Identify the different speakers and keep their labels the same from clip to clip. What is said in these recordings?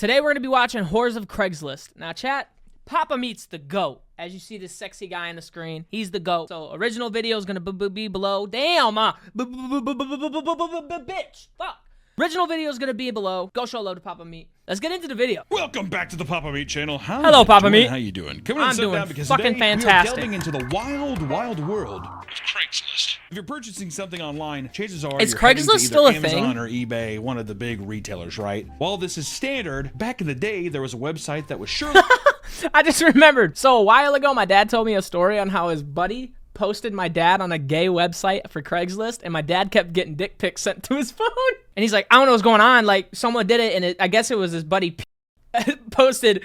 Speaker 1: Today we're going to be watching Horrors of Craigslist. Now chat, Papa Meat's the GOAT. As you see this sexy guy on the screen, he's the GOAT. So original video is going to be below. Damn, bitch, fuck. Original video is going to be below. Go show love to Papa Meat. Let's get into the video.
Speaker 2: Welcome back to the Papa Meat channel.
Speaker 1: Hello, Papa Meat.
Speaker 2: How you doing?
Speaker 1: I'm doing fucking fantastic.
Speaker 2: We are delving into the wild world of Craigslist. If you're purchasing something online, chances are
Speaker 1: is
Speaker 2: you're heading to
Speaker 1: Craigslist still a
Speaker 2: either
Speaker 1: thing?
Speaker 2: Amazon or eBay, one of the big retailers, right? While this is standard, back in the day, there was a website that was surely...
Speaker 1: I just remembered. So a while ago, my dad told me a story on how his buddy posted my dad on a gay website for Craigslist, and my dad kept getting dick pics sent to his phone. And he's like, I don't know what's going on. Like, someone did it, and I guess it was his buddy posted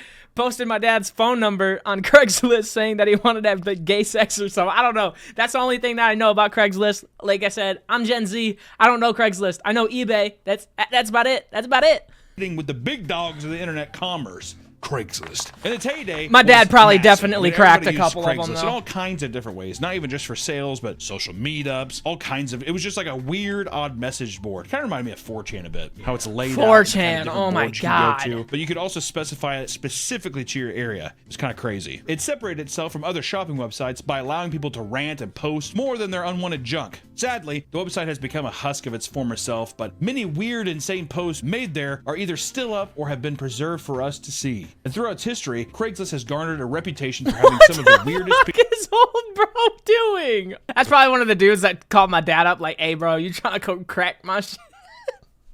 Speaker 1: my dad's phone number on Craigslist saying that he wanted to have the gay sex or something. I don't know. That's the only thing that I know about Craigslist. Like I said, I'm Gen Z. I don't know Craigslist. I know eBay. That's about it. That's about it.
Speaker 2: with the big dogs of the internet commerce. Craigslist. In its heyday,
Speaker 1: my dad probably
Speaker 2: massive.
Speaker 1: definitely cracked a couple of them,
Speaker 2: Craigslist
Speaker 1: though.
Speaker 2: in all kinds of different ways. Not even just for sales, but social meetups, all kinds of. It was just like a weird, odd message board. Kind of reminded me of 4chan a bit. How it's laid out.
Speaker 1: 4chan. Oh my god.
Speaker 2: But you could also specify it specifically to your area. It's kind of crazy. It separated itself from other shopping websites by allowing people to rant and post more than their unwanted junk. Sadly, the website has become a husk of its former self, but many weird, insane posts made there are either still up or have been preserved for us to see. And throughout its history, Craigslist has garnered a reputation for having some of the weirdest
Speaker 1: What is old bro doing? That's probably one of the dudes that called my dad up like, hey bro, you trying to go crack my shit?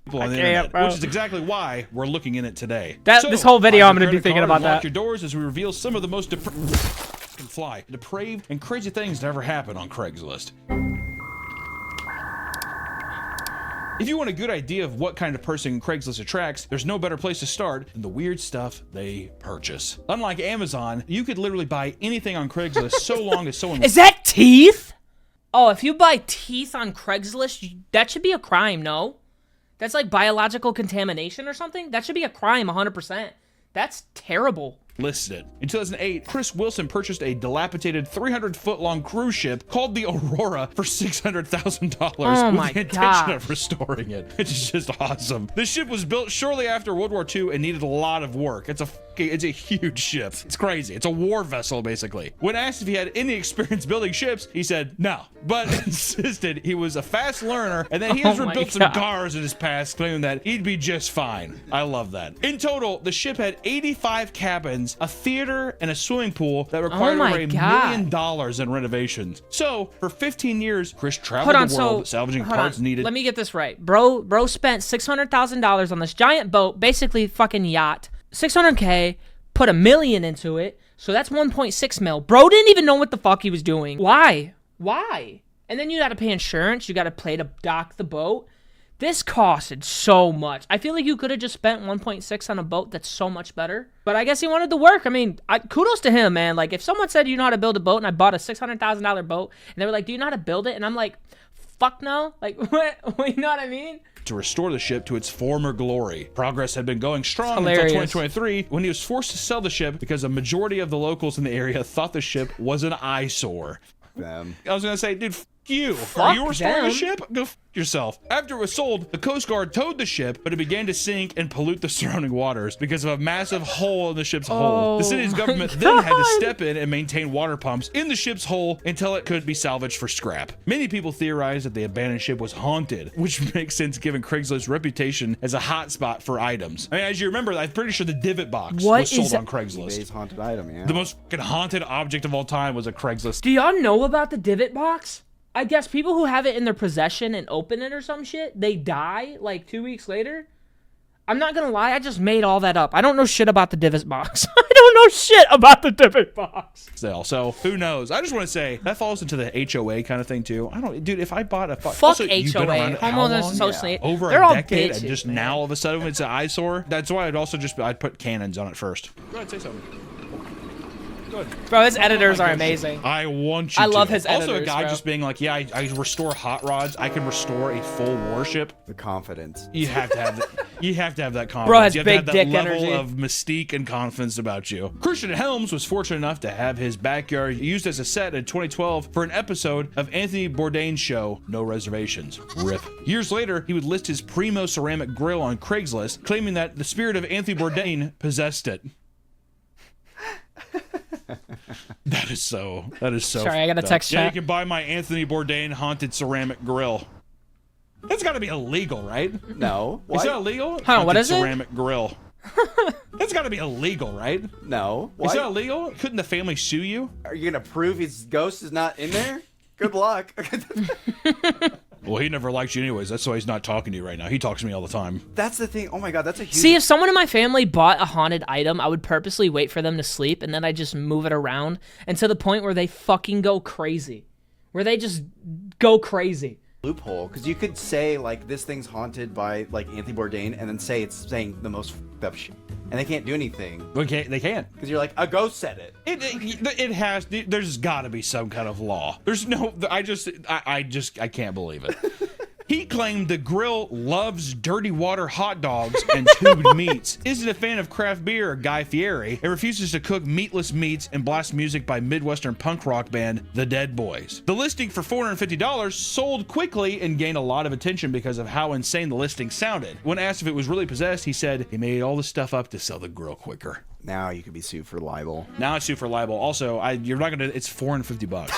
Speaker 2: People on the internet, which is exactly why we're looking in it today.
Speaker 1: This whole video I'm going to be thinking about that.
Speaker 2: Lock your doors as we reveal some of the most depraved and crazy things that ever happen on Craigslist. If you want a good idea of what kind of person Craigslist attracts, there's no better place to start than the weird stuff they purchase. Unlike Amazon, you could literally buy anything on Craigslist so long as someone...
Speaker 1: Is that teeth? Oh, if you buy teeth on Craigslist, that should be a crime, no? That's like biological contamination or something? That should be a crime, 100%. That's terrible.
Speaker 2: Listed it. In 2008, Chris Wilson purchased a dilapidated 300-foot-long cruise ship called the Aurora for $600,000 with the intention of restoring it. It's just awesome. The ship was built shortly after World War II and needed a lot of work. It's a huge ship. It's crazy. It's a war vessel, basically. When asked if he had any experience building ships, he said no, but insisted he was a fast learner and that he has rebuilt some cars in his past, claiming that he'd be just fine. I love that. In total, the ship had 85 cabins, a theater, and a swimming pool that required over $1 million in renovations. So, for 15 years, Chris traveled the world salvaging parts needed.
Speaker 1: Let me get this right. Bro spent $600,000 on this giant boat, basically fucking yacht. 600K, put $1 million into it, so that's 1.6 mil. Bro didn't even know what the fuck he was doing. Why? And then you gotta pay insurance, you gotta pay to dock the boat. This costed so much. I feel like you could have just spent 1.6 on a boat that's so much better. But I guess he wanted to work. I mean, kudos to him, man. Like, if someone said, you know how to build a boat, and I bought a $600,000 boat, and they were like, do you know how to build it? And I'm like, fuck no. Like, what? You know what I mean?
Speaker 2: To restore the ship to its former glory. Progress had been going strong until 2023 when he was forced to sell the ship because a majority of the locals in the area thought the ship was an eyesore. I was gonna say, dude, you. Are you restoring a ship? Go yourself. After it was sold, the Coast Guard towed the ship, but it began to sink and pollute the surrounding waters because of a massive hole in the ship's hull. The city's government then had to step in and maintain water pumps in the ship's hull until it could be salvaged for scrap. Many people theorized that the abandoned ship was haunted, which makes sense given Craigslist's reputation as a hotspot for items. I mean, as you remember, I'm pretty sure the divot box was sold on Craigslist.
Speaker 3: eBay's haunted item, yeah.
Speaker 2: The most haunted object of all time was a Craigslist.
Speaker 1: Do y'all know about the divot box? I guess people who have it in their possession and open it or some shit, they die like 2 weeks later. I'm not gonna lie, I just made all that up. I don't know shit about the divot box. I don't know shit about the divot box.
Speaker 2: So who knows? I just want to say that falls into the HOA kind of thing too. I don't, dude. If I bought a
Speaker 1: fuck
Speaker 2: also,
Speaker 1: HOA, homeowners association,
Speaker 2: over
Speaker 1: they're
Speaker 2: a
Speaker 1: all
Speaker 2: decade,
Speaker 1: bitches,
Speaker 2: and just
Speaker 1: man.
Speaker 2: now all of a sudden it's an eyesore. That's why I'd put cannons on it first. Go ahead, say something. Good.
Speaker 1: Bro, his editors are amazing.
Speaker 2: I want you
Speaker 1: I love
Speaker 2: to.
Speaker 1: his editors,
Speaker 2: Also, a guy
Speaker 1: bro.
Speaker 2: just being like, yeah, I restore hot rods. I can restore a full warship.
Speaker 3: The confidence.
Speaker 2: You have to have that. You have to have that confidence.
Speaker 1: Bro has
Speaker 2: you have
Speaker 1: big
Speaker 2: to have
Speaker 1: dick
Speaker 2: that level
Speaker 1: energy.
Speaker 2: of mystique and confidence about you. Christian Helms was fortunate enough to have his backyard used as a set in 2012 for an episode of Anthony Bourdain's show, No Reservations. RIP. Years later, he would list his Primo ceramic grill on Craigslist, claiming that the spirit of Anthony Bourdain possessed it. That is so.
Speaker 1: Sorry, I got a text
Speaker 2: Yeah,
Speaker 1: chat.
Speaker 2: you can buy my Anthony Bourdain haunted ceramic grill. That's got to be illegal, right?
Speaker 3: No.
Speaker 2: Is that illegal?
Speaker 1: Hold on, what is it?
Speaker 2: Ceramic grill. That's got to be illegal, right?
Speaker 3: No.
Speaker 2: Is
Speaker 3: Why?
Speaker 2: that illegal? Couldn't the family sue you?
Speaker 3: Are you gonna prove his ghost is not in there? Good luck.
Speaker 2: Well, he never liked you anyways. That's why he's not talking to you right now. He talks to me all the time.
Speaker 3: That's the thing. Oh my god, that's a huge.
Speaker 1: See, if someone in my family bought a haunted item, I would purposely wait for them to sleep, and then I just move it around, and to the point where they fucking go crazy. Where they just go crazy.
Speaker 3: loophole, because you could say like this thing's haunted by like Anthony Bourdain, and then say it's saying the most f***ed up shit, and they can't do anything
Speaker 2: Okay, they can't.
Speaker 3: because you're like a ghost said it.
Speaker 2: It has. There's got to be some kind of law. There's no. I can't believe it. He claimed the grill loves dirty water hot dogs and tubed meats, isn't a fan of craft beer or Guy Fieri, and refuses to cook meatless meats and blast music by Midwestern punk rock band The Dead Boys. The listing for $450 sold quickly and gained a lot of attention because of how insane the listing sounded. When asked if it was really possessed, he said he made all the stuff up to sell the grill quicker.
Speaker 3: Now you could be sued for libel.
Speaker 2: Now it's sued for libel. Also, you're not gonna. It's $450.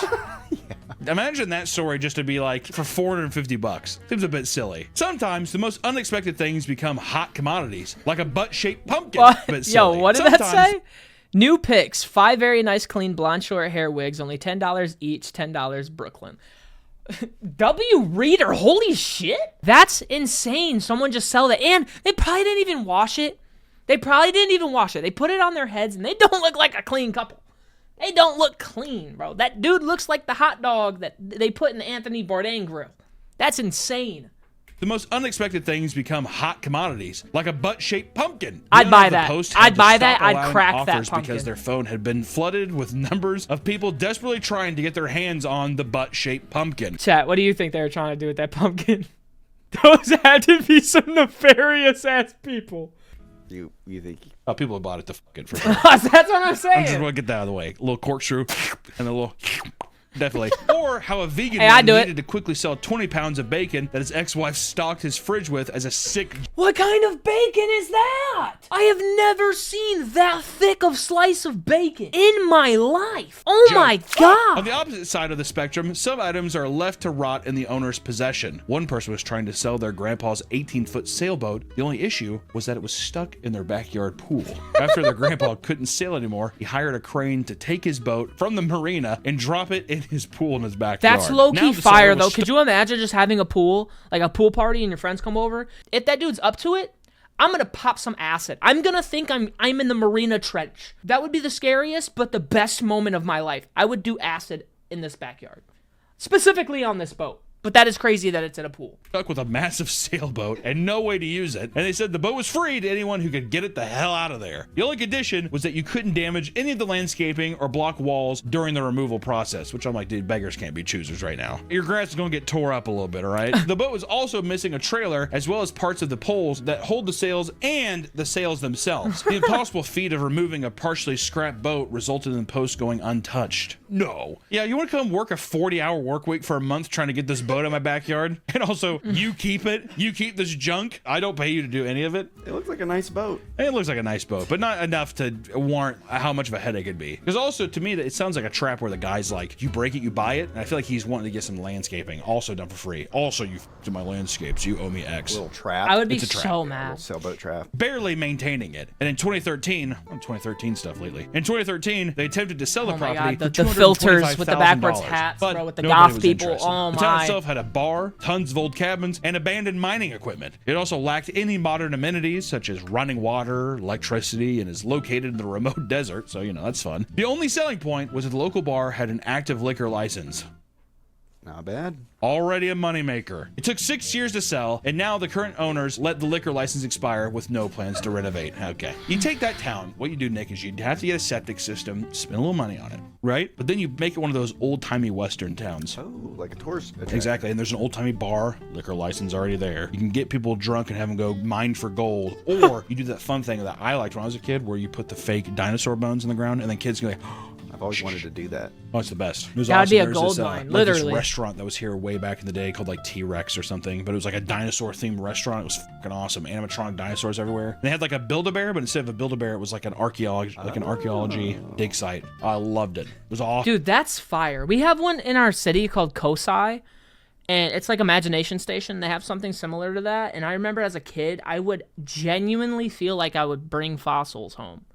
Speaker 2: Yeah. Imagine that story just to be like for $450. Seems a bit silly. Sometimes the most unexpected things become hot commodities, like a butt-shaped pumpkin. Bit silly.
Speaker 1: Yo, what did that say? New picks, 5 very nice clean blonde short hair wigs, only $10 each, $10 Brooklyn. W. Reader, holy shit. That's insane. Someone just sell that. And they probably didn't even wash it. They put it on their heads and they don't look like a clean couple. They don't look clean, bro. That dude looks like the hot dog that they put in the Anthony Bourdain grill. That's insane.
Speaker 2: The most unexpected things become hot commodities, like a butt-shaped pumpkin.
Speaker 1: I'd buy
Speaker 2: The
Speaker 1: that.
Speaker 2: Post had
Speaker 1: I'd
Speaker 2: to
Speaker 1: buy
Speaker 2: stop
Speaker 1: that. I'd
Speaker 2: allowing
Speaker 1: crack that
Speaker 2: offers
Speaker 1: pumpkin.
Speaker 2: because their phone had been flooded with numbers of people desperately trying to get their hands on the butt-shaped pumpkin.
Speaker 1: Chat, what do you think they were trying to do with that pumpkin? Those had to be some nefarious ass people.
Speaker 3: You think?
Speaker 2: Oh, people have bought it to fuck it for sure.
Speaker 1: That's what I'm
Speaker 2: I'm just
Speaker 1: saying.
Speaker 2: gonna get that out of the way. A little corkscrew and a little. Definitely. Or how a vegan
Speaker 1: Hey, I'd
Speaker 2: man
Speaker 1: do
Speaker 2: needed to quickly sell 20 pounds of bacon that his ex-wife stocked his fridge with as a sick.
Speaker 1: What kind of bacon is that? I have never seen that thick of slice of bacon in my life. Oh my
Speaker 2: On
Speaker 1: god.
Speaker 2: the opposite side of the spectrum, some items are left to rot in the owner's possession. One person was trying to sell their grandpa's 18-foot sailboat. The only issue was that it was stuck in their backyard pool. After their grandpa couldn't sail anymore, he hired a crane to take his boat from the marina and drop it in his pool in his backyard.
Speaker 1: That's
Speaker 2: Now
Speaker 1: low-key
Speaker 2: the
Speaker 1: fire,
Speaker 2: seller
Speaker 1: though.
Speaker 2: was
Speaker 1: Could you imagine just having a pool, like a pool party, and your friends come over? If that dude's up to it, I'm gonna pop some acid. I'm gonna think I'm in the marina trench. That would be the scariest, but the best moment of my life. I would do acid in this backyard. Specifically on this boat. But that is crazy that it's in a pool.
Speaker 2: stuck with a massive sailboat and no way to use it, and they said the boat was free to anyone who could get it the hell out of there. The only condition was that you couldn't damage any of the landscaping or block walls during the removal process, which I'm like, dude, beggars can't be choosers right now. Your grass is gonna get tore up a little bit, all right? The boat was also missing a trailer as well as parts of the poles that hold the sails and the sails themselves. The impossible feat of removing a partially scrapped boat resulted in the post going untouched. No. Yeah, you wanna come work a 40-hour work week for a month trying to get this boat in my backyard? And also, you keep it? You keep this junk? I don't pay you to do any of it?
Speaker 3: It looks like a nice boat.
Speaker 2: It looks like a nice boat, but not enough to warrant how much of a headache it'd be. Because also, to me, it sounds like a trap where the guy's like, you break it, you buy it. And I feel like he's wanting to get some landscaping, also done for free. Also, you f***ed my landscapes, you owe me X.
Speaker 3: A little trap.
Speaker 1: I would be
Speaker 2: It's a trap.
Speaker 1: so
Speaker 3: A
Speaker 1: mad.
Speaker 3: little sailboat trap.
Speaker 2: Barely maintaining it. And in 2013, 2013 stuff lately. In 2013, they attempted to sell the
Speaker 1: Oh my
Speaker 2: property
Speaker 1: God,
Speaker 2: for
Speaker 1: the filters with the backwards
Speaker 2: $225,000,
Speaker 1: hats,
Speaker 2: but
Speaker 1: bro, with the
Speaker 2: nobody
Speaker 1: goth
Speaker 2: was
Speaker 1: people.
Speaker 2: interested.
Speaker 1: Oh
Speaker 2: the town
Speaker 1: my.
Speaker 2: itself had a bar, tons of old cabins, and abandoned mining equipment. It also lacked any modern amenities such as running water, electricity, and is located in the remote desert, so you know, that's fun. The only selling point was that the local bar had an active liquor license.
Speaker 3: Not bad.
Speaker 2: Already a moneymaker. It took 6 years to sell, and now the current owners let the liquor license expire with no plans to renovate. Okay. You take that town, what you do, Nick, is you have to get a septic system, spend a little money on it, right? But then you make it one of those old-timey Western towns.
Speaker 3: Oh, like a tourist attraction.
Speaker 2: Exactly, and there's an old-timey bar, liquor license already there. You can get people drunk and have them go mine for gold, or you do that fun thing that I liked when I was a kid where you put the fake dinosaur bones in the ground, and then kids go like,
Speaker 3: I've always wanted to do that.
Speaker 2: oh, it's the best. It was
Speaker 1: That'd be a
Speaker 2: There's
Speaker 1: gold
Speaker 2: this,
Speaker 1: mine,
Speaker 2: like this
Speaker 1: literally.
Speaker 2: restaurant that was here way back in the day called like T-Rex or something, but it was like a dinosaur-themed restaurant. It was fucking awesome. Animatronic dinosaurs everywhere. And they had like a Build-A-Bear, but instead of a Build-A-Bear, it was like an archaeology dig site. I loved it. It was awesome.
Speaker 1: Dude, that's fire. We have one in our city called Kosai, and it's like Imagination Station. They have something similar to that, and I remember as a kid, I would genuinely feel like I would bring fossils home.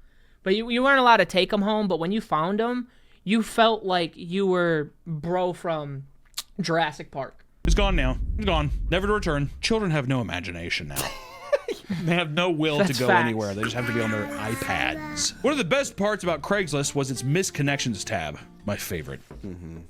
Speaker 1: But you weren't allowed to take them home, but when you found them, you felt like you were bro from Jurassic Park.
Speaker 2: It's gone now. It's gone. Never to return. Children have no imagination now. They have no will
Speaker 1: That's
Speaker 2: to go
Speaker 1: facts.
Speaker 2: anywhere. They just have to be on their iPads. One of the best parts about Craigslist was its misconnections tab. My favorite.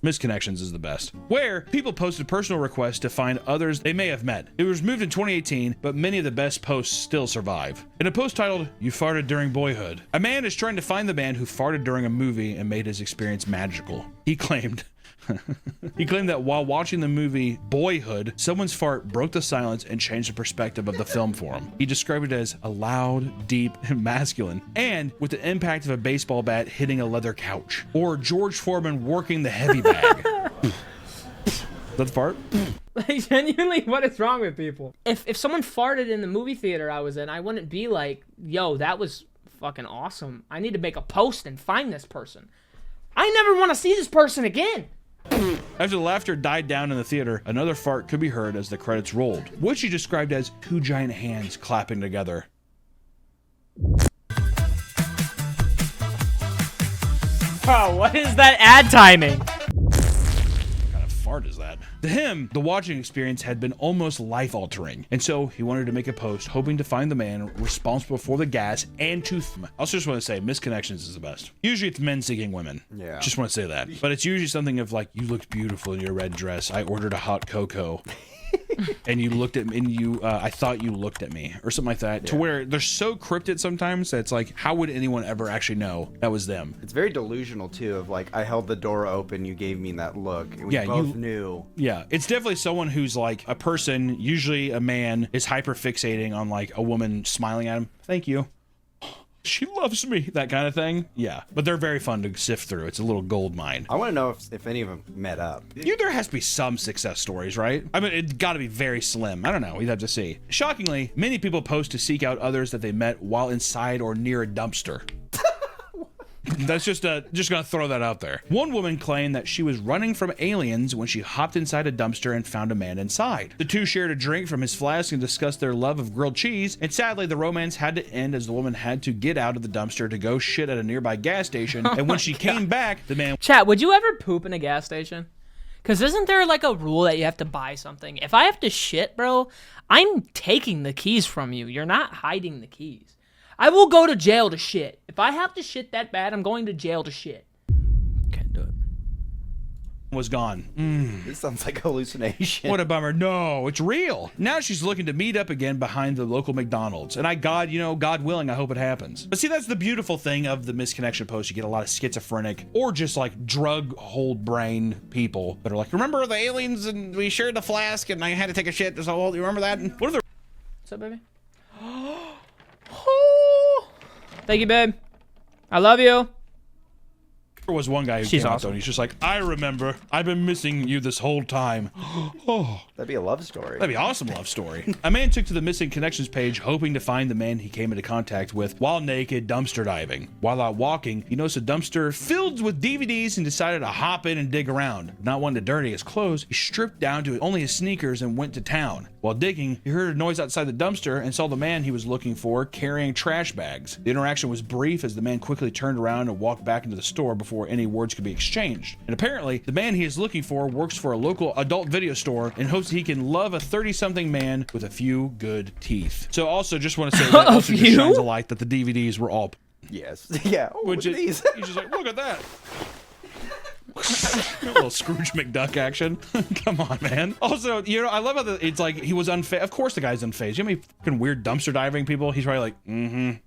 Speaker 2: Misconnections is the best. Where people posted personal requests to find others they may have met. It was moved in 2018, but many of the best posts still survive. In a post titled, "You Farted During Boyhood," a man is trying to find the man who farted during a movie and made his experience magical. He claimed that while watching the movie Boyhood, someone's fart broke the silence and changed the perspective of the film for him. He described it as a loud, deep, and masculine, and with the impact of a baseball bat hitting a leather couch, or George Foreman working the heavy bag. That's fart?
Speaker 1: Like, genuinely, what is wrong with people? If someone farted in the movie theater I was in, I wouldn't be like, yo, that was fucking awesome. I need to make a post and find this person. I never want to see this person again.
Speaker 2: After the laughter died down in the theater, another fart could be heard as the credits rolled, which he described as two giant hands clapping together.
Speaker 1: Oh, what is that ad timing?
Speaker 2: What kind of fart is that? To him, the watching experience had been almost life-altering, and so he wanted to make a post hoping to find the man responsible for the gas and to... I also just want to say, misconnections is the best. Usually it's men seeking women.
Speaker 3: Yeah.
Speaker 2: Just want to say that. But it's usually something of like, you looked beautiful in your red dress. I ordered a hot cocoa. And you looked at me, and I thought you looked at me, or something like that. Yeah. To where they're so cryptid sometimes that it's like, how would anyone ever actually know that was them?
Speaker 3: It's very delusional too. Of like, I held the door open, you gave me that look. And we both knew.
Speaker 2: Yeah, it's definitely someone who's like a person, usually a man, is hyper fixating on like a woman smiling at him. Thank you. She loves me, that kind of thing. Yeah, but they're very fun to sift through. It's a little gold mine.
Speaker 3: I want to know if any of them met up.
Speaker 2: There has to be some success stories, right? I mean, it's got to be very slim. I don't know. We'd have to see. Shockingly, many people post to seek out others that they met while inside or near a dumpster. That's just gonna throw that out there. One woman claimed that she was running from aliens when she hopped inside a dumpster and found a man inside. The two shared a drink from his flask and discussed their love of grilled cheese, and sadly the romance had to end as the woman had to get out of the dumpster to go shit at a nearby gas station, and when she came back, the man...
Speaker 1: Chat, would you ever poop in a gas station? Because isn't there like a rule that you have to buy something? If I have to shit, bro, I'm taking the keys from you. You're not hiding the keys. I will go to jail to shit. If I have to shit that bad, I'm going to jail to shit. Can't do it.
Speaker 2: Was gone.
Speaker 3: This sounds like a hallucination.
Speaker 2: What a bummer. No, it's real. Now she's looking to meet up again behind the local McDonald's. And God willing, I hope it happens. But see, that's the beautiful thing of the misconnection post. You get a lot of schizophrenic or just like drug hold brain people that are like, remember the aliens and we shared the flask and I had to take a shit. So you remember that? And what are the...
Speaker 1: What's up, baby? Thank you, babe. I love you.
Speaker 2: There was one guy who
Speaker 1: She's
Speaker 2: came out
Speaker 1: awesome.
Speaker 2: though, and he's just like, I remember. I've been missing you this whole time. Oh,
Speaker 3: That'd be a love story.
Speaker 2: that'd be an awesome love story. A man took to the missing connections page hoping to find the man he came into contact with while naked dumpster diving. While out walking, he noticed a dumpster filled with DVDs and decided to hop in and dig around. Not wanting to dirty his clothes, he stripped down to only his sneakers and went to town. While digging, he heard a noise outside the dumpster and saw the man he was looking for carrying trash bags. The interaction was brief as the man quickly turned around and walked back into the store before any words could be exchanged. And apparently, the man he is looking for works for a local adult video store and hopes he can love a 30-something man with a few good teeth. So also just want to say that also just shines a light that the DVDs were all...
Speaker 3: Yes. Yeah. Oh,
Speaker 2: Which
Speaker 3: look at
Speaker 2: is,
Speaker 3: these.
Speaker 2: he's just like, look at that. A little Scrooge McDuck action. Come on, man. Also, you know, I love how it's like he was unfazed. Of course the guy's unfazed. You know how many fucking weird dumpster diving people? He's probably like,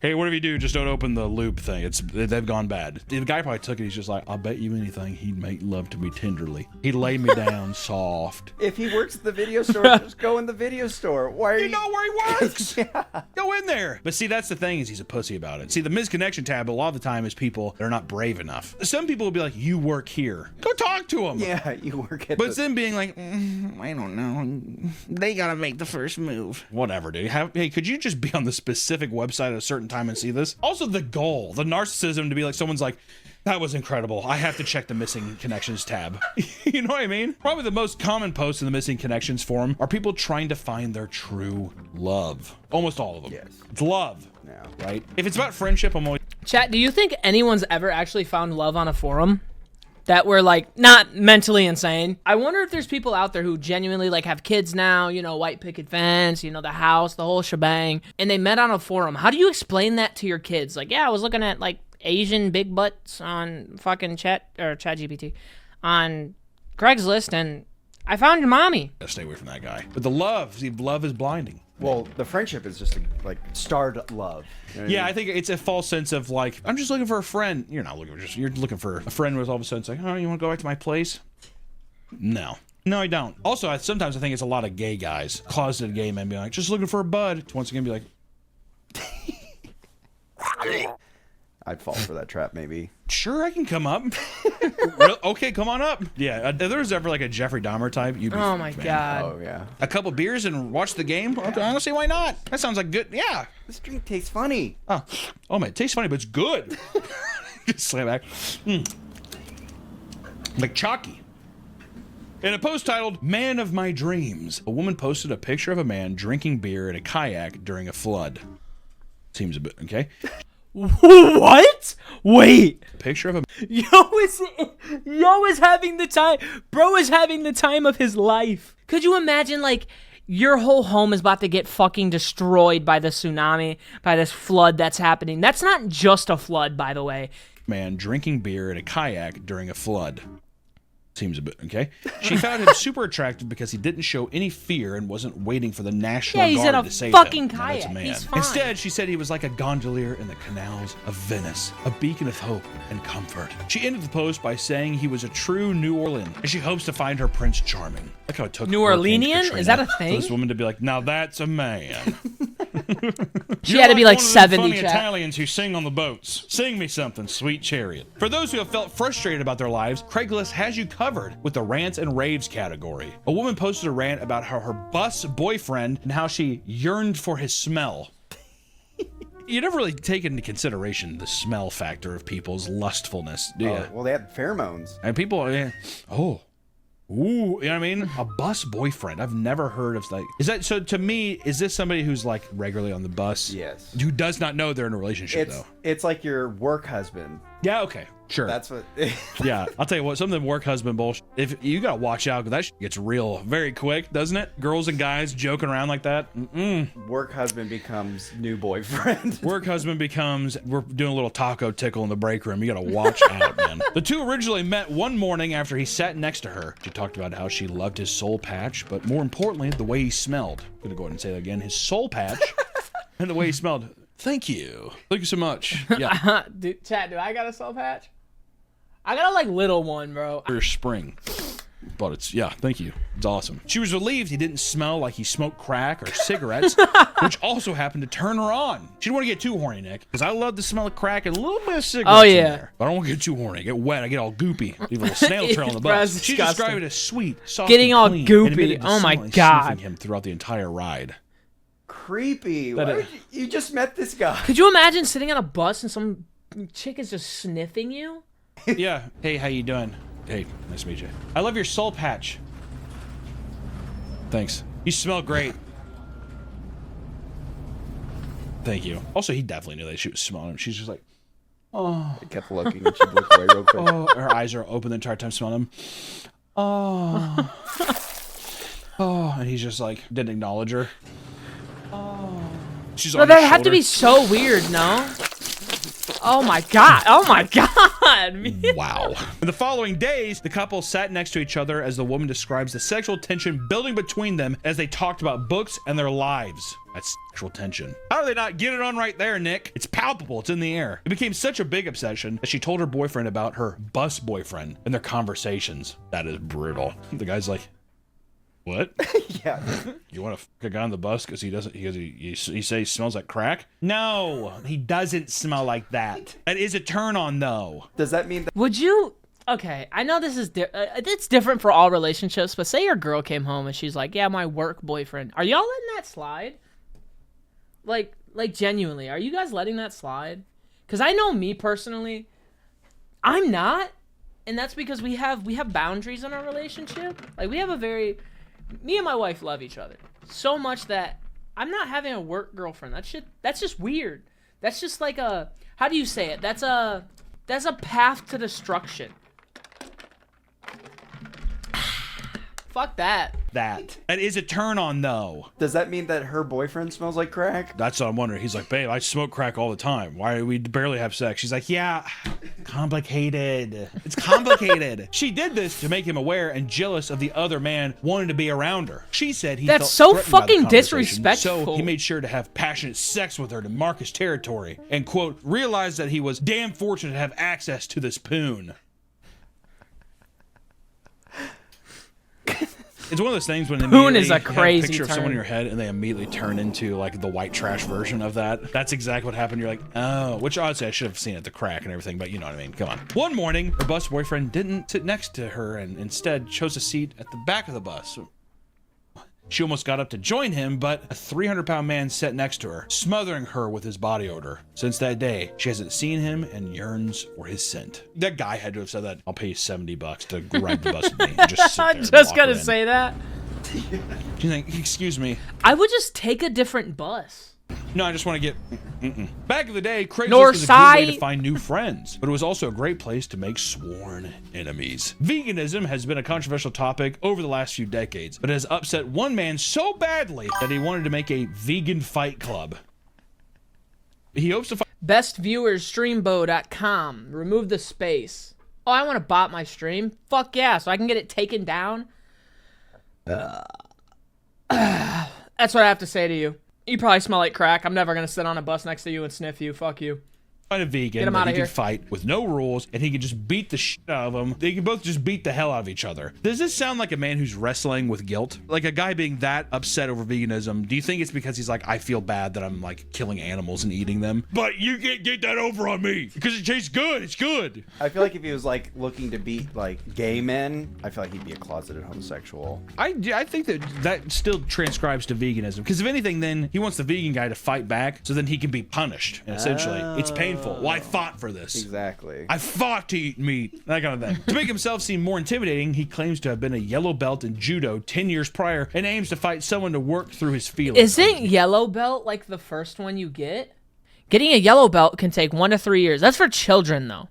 Speaker 2: hey, whatever you do, just don't open the loop thing. They've gone bad. The guy probably took it. He's just like, I'll bet you anything he'd make love to me tenderly. He'd lay me down soft.
Speaker 3: If he works at the video store, just go in the video store. Why are you
Speaker 2: know where he works?
Speaker 3: Yeah.
Speaker 2: Go in there. But see, that's the thing, is he's a pussy about it. See, the misconnection tab a lot of the time is people that are not brave enough. Some people will be like, you work here. Go talk to him.
Speaker 3: Yeah, you work at
Speaker 2: But it's them being like, I don't know. They gotta make the first move. Whatever, dude. Hey, could you just be on the specific website at a certain time and see this? Also, the goal, the narcissism to be like, someone's like, that was incredible. I have to check the missing connections tab. You know what I mean? Probably the most common posts in the missing connections forum are people trying to find their true love. Almost all of them.
Speaker 3: Yes.
Speaker 2: It's love.
Speaker 3: Yeah.
Speaker 2: Right? If it's about friendship, I'm always...
Speaker 1: Chat, do you think anyone's ever actually found love on a forum? That were like not mentally insane. I wonder if there's people out there who genuinely like have kids now, you know, white picket fence, you know, the house, the whole shebang, and they met on a forum. How do you explain that to your kids? Like, yeah, I was looking at like Asian big butts on fucking ChatGPT on Craigslist, and I found your mommy.
Speaker 2: Gotta stay away from that guy. But the love, see, love is blinding.
Speaker 3: Well, the friendship is just like starred love. You know what
Speaker 2: Yeah,
Speaker 3: I mean?
Speaker 2: I think it's a false sense of like, I'm just looking for a friend. You're not looking for you're looking for a friend with all of a sudden it's like, oh, you want to go back to my place? No. No, I don't. Also, sometimes I think it's a lot of gay guys, closeted gay men being like, just looking for a bud. To once again be like,
Speaker 3: I'd fall for that trap, maybe.
Speaker 2: sure, I can come up. Okay, come on up. Yeah, if there was ever like a Jeffrey Dahmer type, you'd be,
Speaker 1: Oh my god.
Speaker 3: Oh, yeah.
Speaker 2: a couple beers and watch the game? Okay, I don't see why not. That sounds like good. Yeah.
Speaker 3: This drink tastes funny.
Speaker 2: Oh man, it tastes funny, but it's good. Just slam back. Like chalky. In a post titled, Man of My Dreams, a woman posted a picture of a man drinking beer in a kayak during a flood. Seems a bit, okay?
Speaker 1: What? Wait.
Speaker 2: Picture of a...
Speaker 1: Yo is having the time. Bro is having the time of his life. Could you imagine, like, your whole home is about to get fucking destroyed by the tsunami, by this flood that's happening? That's not just a flood, by the way.
Speaker 2: Man drinking beer in a kayak during a flood. Seems a bit, okay? She found him super attractive because he didn't show any fear and wasn't waiting for the National
Speaker 1: Yeah, he's
Speaker 2: Guard
Speaker 1: in a
Speaker 2: to save
Speaker 1: fucking
Speaker 2: him. Now, that's a
Speaker 1: kayak.
Speaker 2: man.
Speaker 1: He's fine.
Speaker 2: Instead, she said he was like a gondolier in the canals of Venice, a beacon of hope and comfort. She ended the post by saying he was a true New Orlean, and she hopes to find her Prince Charming. Look how it took
Speaker 1: New
Speaker 2: Hurricane
Speaker 1: Orleanian?
Speaker 2: Katrina
Speaker 1: Is that a
Speaker 2: for
Speaker 1: thing?
Speaker 2: this woman to be like, now that's a man.
Speaker 1: She had to be like
Speaker 2: one of them
Speaker 1: 70,
Speaker 2: funny
Speaker 1: chat.
Speaker 2: Italians who sing on the boats. Sing me something, sweet chariot. For those who have felt frustrated about their lives, Craigslist has you covered with the rants and raves category. A woman posted a rant about how her bus boyfriend and how she yearned for his smell. You never really take into consideration the smell factor of people's lustfulness, do you?
Speaker 3: Oh, well, they had pheromones.
Speaker 2: And people, ooh, you know what I mean? A bus boyfriend. I've never heard of like. Is that so? To me, is this somebody who's like regularly on the bus?
Speaker 3: Yes.
Speaker 2: Who does not know they're in a relationship though?
Speaker 3: It's like your work husband.
Speaker 2: Yeah. Okay. Sure.
Speaker 3: That's what.
Speaker 2: Yeah. I'll tell you what. Some of the work husband bullshit. If you gotta watch out, because that shit gets real very quick, doesn't it? Girls and guys joking around like that.
Speaker 3: Work husband becomes new boyfriend.
Speaker 2: Work husband becomes, we're doing a little taco tickle in the break room. You gotta watch out, man. The two originally met one morning after he sat next to her. She talked about how she loved his soul patch, but more importantly, the way he smelled. I'm gonna go ahead and say that again. His soul patch and the way he smelled. Thank you. Thank you so much. Yeah.
Speaker 1: Dude, chat, do I got a soul patch? I got a like little one, bro.
Speaker 2: For spring. But it's, yeah, thank you. It's awesome. She was relieved he didn't smell like he smoked crack or cigarettes, which also happened to turn her on. She didn't want to get too horny, Nick, because I love the smell of crack and a little bit of cigarettes in there. But I don't want to get too horny. I get wet. I get all goopy. Leave a little snail trail on the bus. She described it as sweet, soft,
Speaker 1: getting
Speaker 2: and
Speaker 1: all
Speaker 2: clean,
Speaker 1: goopy.
Speaker 2: and admitted to
Speaker 1: Oh my
Speaker 2: smelling and
Speaker 1: God.
Speaker 2: sniffing him throughout the entire ride.
Speaker 3: Creepy. Why would you just met this guy.
Speaker 1: Could you imagine sitting on a bus and some chick is just sniffing you?
Speaker 2: Yeah. Hey, how you doing? Hey, nice to meet you. I love your soul patch. Thanks. You smell great. Thank you. Also, he definitely knew that she was smelling him. She's just like, oh.
Speaker 3: I kept looking and she looked away real quick.
Speaker 2: Oh, her eyes are open the entire time smelling him. Oh. Oh, and he's just like, didn't acknowledge her. Oh. She's
Speaker 1: But
Speaker 2: on
Speaker 1: that
Speaker 2: his
Speaker 1: had to
Speaker 2: shoulder.
Speaker 1: be so weird, no? Oh my god. Oh my god.
Speaker 2: Wow. In the following days, the couple sat next to each other as the woman describes the sexual tension building between them as they talked about books and their lives. That's sexual tension. How do they not get it on right there, Nick? It's palpable. It's in the air. It became such a big obsession that she told her boyfriend about her bus boyfriend and their conversations. That is brutal. The guy's like, what?
Speaker 3: Yeah.
Speaker 2: You want to fuck a guy on the bus because he says he smells like crack? No, he doesn't smell like that. That is a turn on though.
Speaker 3: Does that mean that?
Speaker 1: Would you? Okay, I know this is it's different for all relationships, but say your girl came home and she's like, "Yeah, my work boyfriend." Are y'all letting that slide? Like genuinely, are you guys letting that slide? Because I know me personally, I'm not, and that's because we have boundaries in our relationship. Like me and my wife love each other so much that I'm not having a work girlfriend. That's just weird. That's just like how do you say it? That's a path to destruction. Fuck that.
Speaker 2: That is a turn on though.
Speaker 3: Does that mean that her boyfriend smells like crack?
Speaker 2: That's what I'm wondering. He's like, babe, I smoke crack all the time. Why do we barely have sex? She's like, yeah, complicated. It's complicated. She did this to make him aware and jealous of the other man wanting to be around her. She said he
Speaker 1: That's
Speaker 2: felt
Speaker 1: so
Speaker 2: threatened by the
Speaker 1: fucking
Speaker 2: conversation,
Speaker 1: disrespectful.
Speaker 2: So he made sure to have passionate sex with her to mark his territory and, quote, realized that he was damn fortunate to have access to this poon. It's one of those things when
Speaker 1: Poon is a
Speaker 2: you have
Speaker 1: crazy
Speaker 2: picture of
Speaker 1: term.
Speaker 2: someone in your head and they immediately turn into like the white trash version of that. That's exactly what happened. You're like, oh, which honestly I should have seen at the crack and everything, but you know what I mean. Come on. One morning, her bus boyfriend didn't sit next to her and instead chose a seat at the back of the bus. She almost got up to join him, but a 300-pound man sat next to her, smothering her with his body odor. Since that day, she hasn't seen him and yearns for his scent. That guy had to have said that. I'll pay you $70 to ride the bus with me. And just sit there
Speaker 1: I'm
Speaker 2: and
Speaker 1: just
Speaker 2: walk
Speaker 1: gonna
Speaker 2: her in.
Speaker 1: say that.
Speaker 2: She's like, excuse me.
Speaker 1: I would just take a different bus.
Speaker 2: No, I just want to get... Back in the day, Craigslist
Speaker 1: North
Speaker 2: was a good way to
Speaker 1: side.
Speaker 2: find new friends, but it was also a great place to make sworn enemies. Veganism has been a controversial topic over the last few decades, but it has upset one man so badly that he wanted to make a vegan fight club. He hopes to find...
Speaker 1: Bestviewersstreambo.com. Remove the space. Oh, I want to bot my stream? Fuck yeah, so I can get it taken down. That's what I have to say to you. You probably smell like crack. I'm never going to sit on a bus next to you and sniff you. Fuck you.
Speaker 2: a vegan
Speaker 1: Get him
Speaker 2: that
Speaker 1: outta
Speaker 2: he
Speaker 1: here.
Speaker 2: can fight with no rules, and he can just beat the shit out of them. They can both just beat the hell out of each other. Does this sound like a man who's wrestling with guilt? Like a guy being that upset over veganism? Do you think it's because he's like, I feel bad that I'm like killing animals and eating them? But you can't get that over on me because it tastes good. It's good.
Speaker 3: I feel like if he was like looking to beat like gay men, I feel like he'd be a closeted homosexual.
Speaker 2: I think that still transcribes to veganism, because if anything, then he wants the vegan guy to fight back so then he can be punished. And essentially, it's painful. Well, I fought for this.
Speaker 3: Exactly.
Speaker 2: I fought to eat meat. That kind of thing. To make himself seem more intimidating, he claims to have been a yellow belt in judo 10 years prior and aims to fight someone to work through his feelings.
Speaker 1: Isn't yellow belt like the first one you get? Getting a yellow belt can take 1 to 3 years. That's for children, though.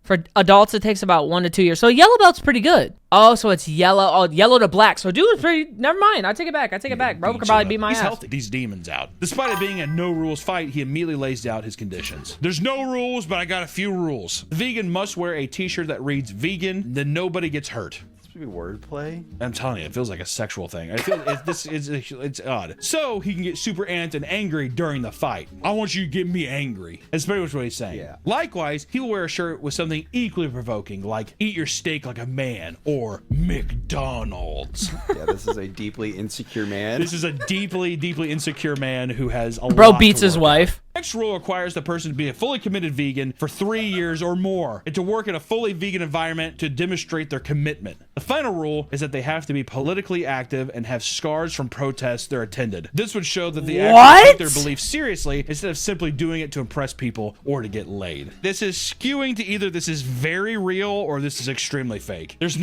Speaker 1: For adults, it takes about 1 to 2 years. So yellow belt's pretty good. Oh, so it's yellow. Oh, yellow to black. So dude, it's pretty. Never mind. I take it back. Bro could probably beat my
Speaker 2: He's
Speaker 1: ass.
Speaker 2: healthy. These demons out. Despite it being a no rules fight, he immediately lays out his conditions. There's no rules, but I got a few rules. The vegan must wear a t-shirt that reads vegan, then nobody gets hurt.
Speaker 3: Maybe wordplay.
Speaker 2: I'm telling you, it feels like a sexual thing. I feel it's odd. So he can get super amped and angry during the fight. I want you to get me angry. That's pretty much what he's saying.
Speaker 3: Yeah.
Speaker 2: Likewise, he will wear a shirt with something equally provoking, like "Eat your steak like a man" or "McDonald's."
Speaker 3: Yeah, this is a deeply insecure man.
Speaker 2: This is a deeply, deeply insecure man who has a
Speaker 1: Bro
Speaker 2: lot
Speaker 1: beats
Speaker 2: to
Speaker 1: his
Speaker 2: work
Speaker 1: wife.
Speaker 2: Next rule requires the person to be a fully committed vegan for 3 years or more, and to work in a fully vegan environment to demonstrate their commitment. The final rule is that they have to be politically active and have scars from protests they're attended. This would show that they actually take their beliefs seriously instead of simply doing it to impress people or to get laid. This is skewing to either this is very real or this is extremely fake. It's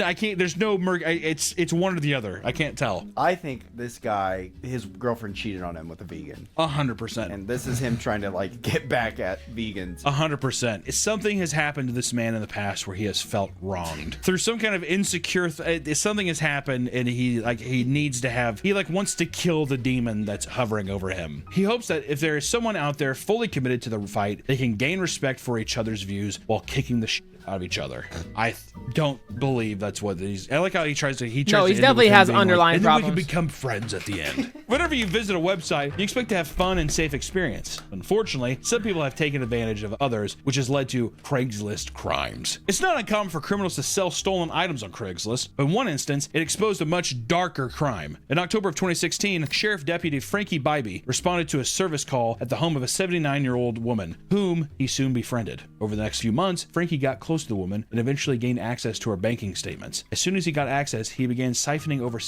Speaker 2: one or the other. I can't tell.
Speaker 3: I think this guy, his girlfriend cheated on him with a vegan.
Speaker 2: 100%.
Speaker 3: And this is him trying trying to like get back at vegans.
Speaker 2: 100%. Something has happened to this man in the past where he has felt wronged through some kind of insecure. Something has happened, and he wants to kill the demon that's hovering over him. He hopes that if there is someone out there fully committed to the fight, they can gain respect for each other's views while kicking the shit out of each other. I don't believe that's what he's. I like how he tries to. He
Speaker 1: definitely has underlying problems.
Speaker 2: And then we can become friends at the end. Whenever you visit a website, you expect to have fun and safe experience. Unfortunately, some people have taken advantage of others, which has led to Craigslist crimes. It's not uncommon for criminals to sell stolen items on Craigslist, but in one instance, it exposed a much darker crime. In October of 2016, Sheriff Deputy Frankie Bybee responded to a service call at the home of a 79-year-old woman, whom he soon befriended. Over the next few months, Frankie got close to the woman and eventually gained access to her banking statements. As soon as he got access, he began siphoning over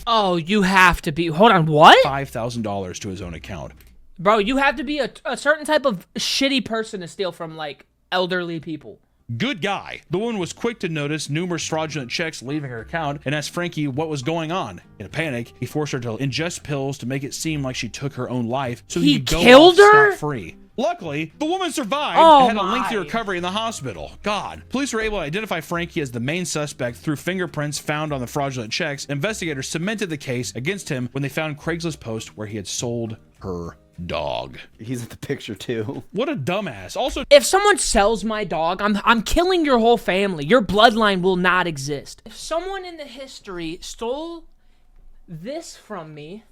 Speaker 1: Oh, you have to be. Hold on, what?
Speaker 2: $5,000 to his own account.
Speaker 1: Bro, you have to be a certain type of shitty person to steal from, like, elderly people.
Speaker 2: Good guy. The woman was quick to notice numerous fraudulent checks leaving her account and asked Frankie what was going on. In a panic, he forced her to ingest pills to make it seem like she took her own life so he could go off scot-free. Luckily, the woman survived and had a lengthy recovery in the hospital. God. Police were able to identify Frankie as the main suspect through fingerprints found on the fraudulent checks. Investigators cemented the case against him when they found Craigslist post where he had sold her dog.
Speaker 3: He's in the picture too.
Speaker 2: What a dumbass. Also,
Speaker 1: if someone sells my dog, I'm killing your whole family. Your bloodline will not exist. If someone in the history stole this from me,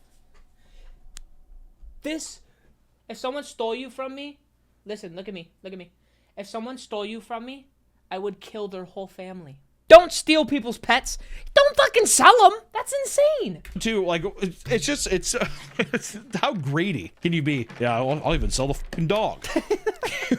Speaker 1: if someone stole you from me, listen, look at me. If someone stole you from me, I would kill their whole family. Don't steal people's pets. Don't fucking sell them. That's insane.
Speaker 2: Too, like, it's how greedy can you be? Yeah, I'll even sell the fucking dog.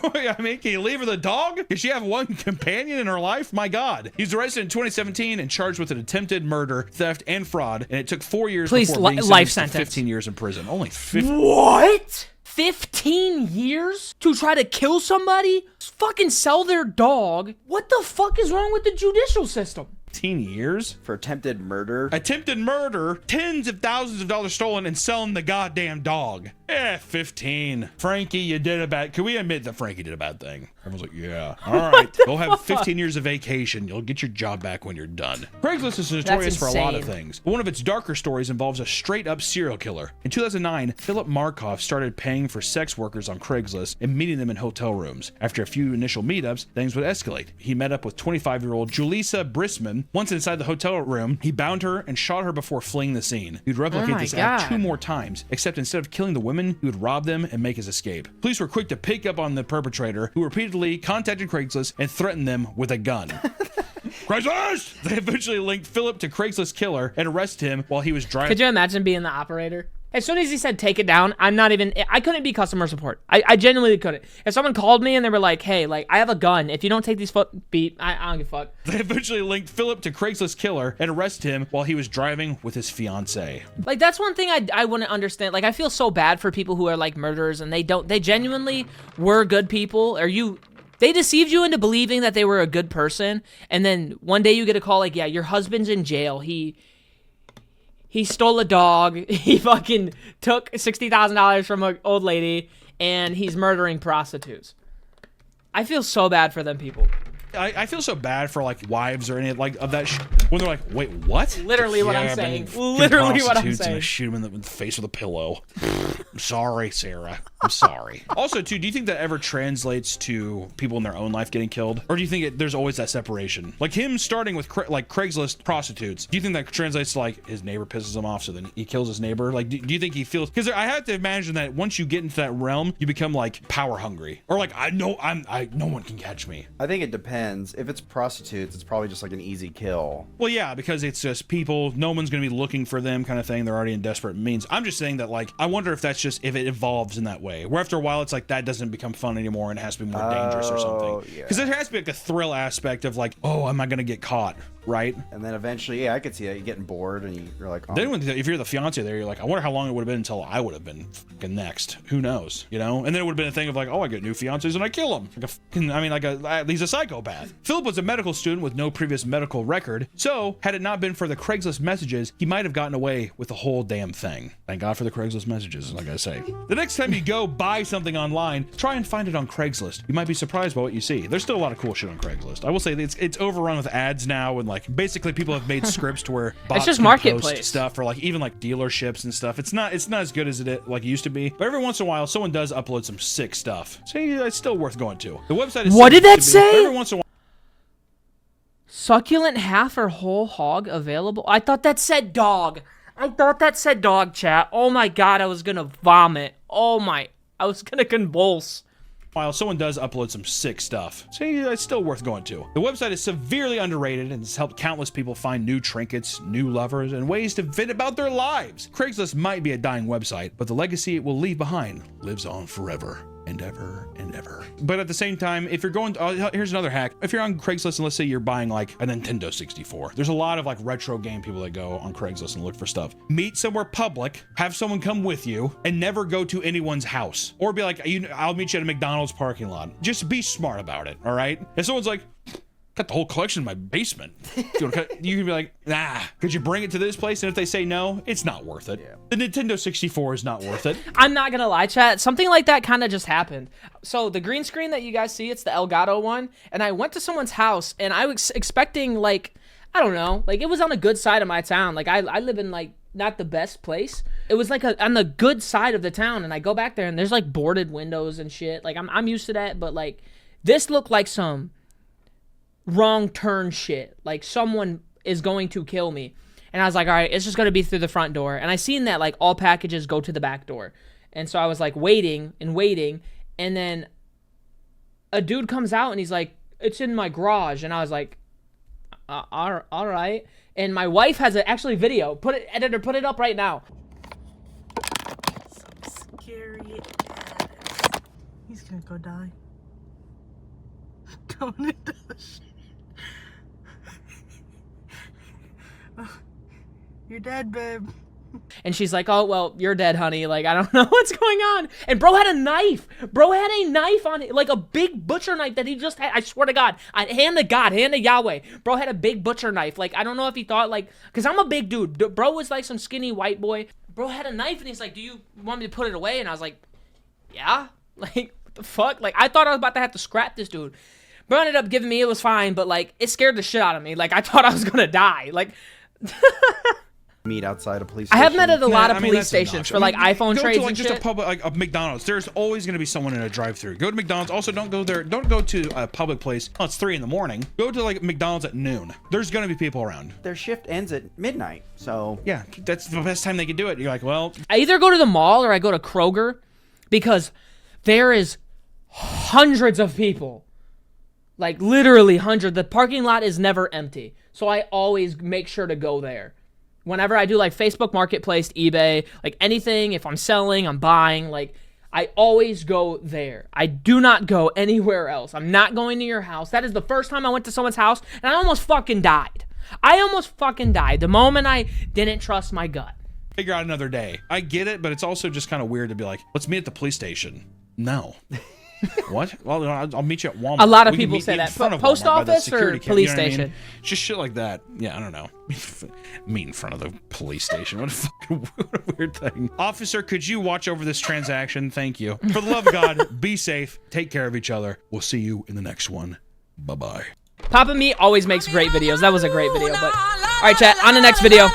Speaker 2: I mean, can you leave her the dog? Does she have one companion in her life? My God. He was arrested in 2017 and charged with an attempted murder, theft, and fraud, and it took 4 years before being
Speaker 1: life
Speaker 2: sentenced to 15 years in prison. Only 15.
Speaker 1: What? 15 years to try to kill somebody? Fucking sell their dog? What the fuck is wrong with the judicial system?
Speaker 2: 15 years?
Speaker 3: For attempted murder?
Speaker 2: Attempted murder, tens of thousands of dollars stolen, and selling the goddamn dog. 15. Frankie, you did a bad... Can we admit that Frankie did a bad thing? Everyone's like, yeah. All right. Go have 15 years of vacation. You'll get your job back when you're done. Craigslist is notorious for a lot of things. One of its darker stories involves a straight-up serial killer. In 2009, Philip Markoff started paying for sex workers on Craigslist and meeting them in hotel rooms. After a few initial meetups, things would escalate. He met up with 25-year-old Julissa Brisman. Once inside the hotel room, he bound her and shot her before fleeing the scene. He'd replicate this act 2 more times, except instead of killing the women, he would rob them and make his escape. Police were quick to pick up on the perpetrator, who repeatedly contacted Craigslist and threatened them with a gun. Craigslist! They eventually linked Philip to Craigslist killer and arrested him while he was driving.
Speaker 1: Could you imagine being the operator? As soon as he said take it down, I couldn't be customer support. I genuinely couldn't. If someone called me and they were like, hey, like, I have a gun. If you don't take these beep, I don't give a fuck.
Speaker 2: They eventually linked Philip to Craigslist killer and arrested him while he was driving with his fiancée.
Speaker 1: Like, that's one thing I wouldn't understand. Like, I feel so bad for people who are like murderers and they genuinely were good people. They deceived you into believing that they were a good person. And then one day you get a call like, yeah, your husband's in jail. He stole a dog. He fucking took $60,000 from an old lady, and he's murdering prostitutes. I feel so bad for them people.
Speaker 2: I feel so bad for like wives or any like of that when they're like, wait, what?
Speaker 1: Literally what I'm saying. Literally what I'm saying.
Speaker 2: And shoot him in the face with a pillow. I'm sorry, Sarah. I'm sorry. Also, too, do you think that ever translates to people in their own life getting killed, or do you think there's always that separation? Like him starting with like Craigslist prostitutes. Do you think that translates to like his neighbor pisses him off, so then he kills his neighbor? Like, do you think he feels? Because I have to imagine that once you get into that realm, you become like power hungry, or like no one can catch me.
Speaker 3: I think it depends. If it's prostitutes, it's probably just like an easy kill.
Speaker 2: Well, yeah, because it's just people. No one's going to be looking for them, kind of thing. They're already in desperate means. I'm just saying that, like, I wonder if that's just if it evolves in that way, where after a while it's like that doesn't become fun anymore and it has to be more dangerous or something. Because there has to be like a thrill aspect of like, oh, am I going to get caught? right?
Speaker 3: And then eventually, yeah, I could see that you're getting bored and you're like, oh.
Speaker 2: Then if you're the fiance there, you're like, I wonder how long it would have been until I would have been fucking next. Who knows, you know? And then it would have been a thing of like, oh, I get new fiancés and I kill them. He's a psychopath. Philip was a medical student with no previous medical record, so had it not been for the Craigslist messages, he might have gotten away with the whole damn thing. Thank God for the Craigslist messages, like I say. The next time you go buy something online, try and find it on Craigslist. You might be surprised by what you see. There's still a lot of cool shit on Craigslist. I will say it's overrun with ads now, and like basically people have made scripts to where bots
Speaker 1: it's just
Speaker 2: can
Speaker 1: marketplace
Speaker 2: post stuff for like even like dealerships and stuff. It's not as good as it like used to be, but every once in a while someone does upload some sick stuff. So yeah, it's still worth going to. The website is
Speaker 1: what did that say?
Speaker 2: Every once in a while.
Speaker 1: Succulent half or whole hog available. I thought that said dog. I thought that said dog, chat. Oh my god, I was gonna vomit. I was gonna convulse.
Speaker 2: While someone does upload some sick stuff. So yeah, it's still worth going to. The website is severely underrated and has helped countless people find new trinkets, new lovers, and ways to vent about their lives. Craigslist might be a dying website, but the legacy it will leave behind lives on forever. And ever and ever. But at the same time, if you're going to, here's another hack. If you're on Craigslist and let's say you're buying like a Nintendo 64, there's a lot of like retro game people that go on Craigslist and look for stuff. Meet somewhere public, have someone come with you, and never go to anyone's house. Or be like, I'll meet you at a McDonald's parking lot. Just be smart about it, all right? If someone's like, got the whole collection in my basement. You can be like, nah, could you bring it to this place? And if they say no, it's not worth it. Yeah. The Nintendo 64 is not worth it.
Speaker 1: I'm not gonna lie, chat. Something like that kind of just happened. So the green screen that you guys see, it's the Elgato one. And I went to someone's house and I was expecting like, I don't know, like it was on the good side of my town. Like I live in like not the best place. It was like on the good side of the town. And I go back there and there's like boarded windows and shit. Like I'm used to that. But like this looked like some wrong turn shit, like someone is going to kill me. And I was like, all right, it's just gonna be through the front door. And I seen that like all packages go to the back door, and so I was like waiting, and then a dude comes out and he's like, it's in my garage. And I was like, all right. And my wife has actually video. Editor, put it up right now.
Speaker 4: Some scary ass. He's gonna go die. Don't it does. You're dead, babe.
Speaker 1: And she's like, oh, well, you're dead, honey. Like, I don't know what's going on. And bro had a knife. Bro had a knife on it, like a big butcher knife that he just had. I swear to God, hand to Yahweh. Bro had a big butcher knife. Like, I don't know if he thought, like, because I'm a big dude. Bro was like some skinny white boy. Bro had a knife, and he's like, do you want me to put it away? And I was like, yeah. Like, what the fuck? Like, I thought I was about to have to scrap this dude. Bro ended up giving me, it was fine, but, like, it scared the shit out of me. Like, I thought I was gonna die. Like...
Speaker 3: Meet outside a police station.
Speaker 1: I have met at a lot of police stations for like iPhone trades
Speaker 2: like
Speaker 1: and
Speaker 2: just
Speaker 1: shit.
Speaker 2: a public, like a McDonald's. There's always going to be someone in a drive-through. Go to McDonald's. Also, don't go there. Don't go to a public place. Oh, it's 3 in the morning. Go to like McDonald's at noon. There's going to be people around.
Speaker 3: Their shift ends at midnight, so
Speaker 2: yeah, that's the best time they can do it. You're like, well,
Speaker 1: I either go to the mall or I go to Kroger, because there is hundreds of people. Like literally hundreds. The parking lot is never empty, so I always make sure to go there. Whenever I do like Facebook Marketplace, eBay, like anything, if I'm selling, I'm buying, like I always go there. I do not go anywhere else. I'm not going to your house. That is the first time I went to someone's house and I almost fucking died. The moment I didn't trust my gut.
Speaker 2: Figure out another day. I get it, but it's also just kind of weird to be like, let's meet at the police station. No. What? Well, I'll meet you at Walmart.
Speaker 1: A lot of people say that. Post office or police station?
Speaker 2: You know I mean? Just shit like that. Yeah, I don't know. Meet in front of the police station. What a weird thing. Officer, could you watch over this transaction? Thank you. For the love of God, be safe. Take care of each other. We'll see you in the next one. Bye-bye.
Speaker 1: Papa Meat always makes great videos. That was a great video. But all right, chat. On the next video.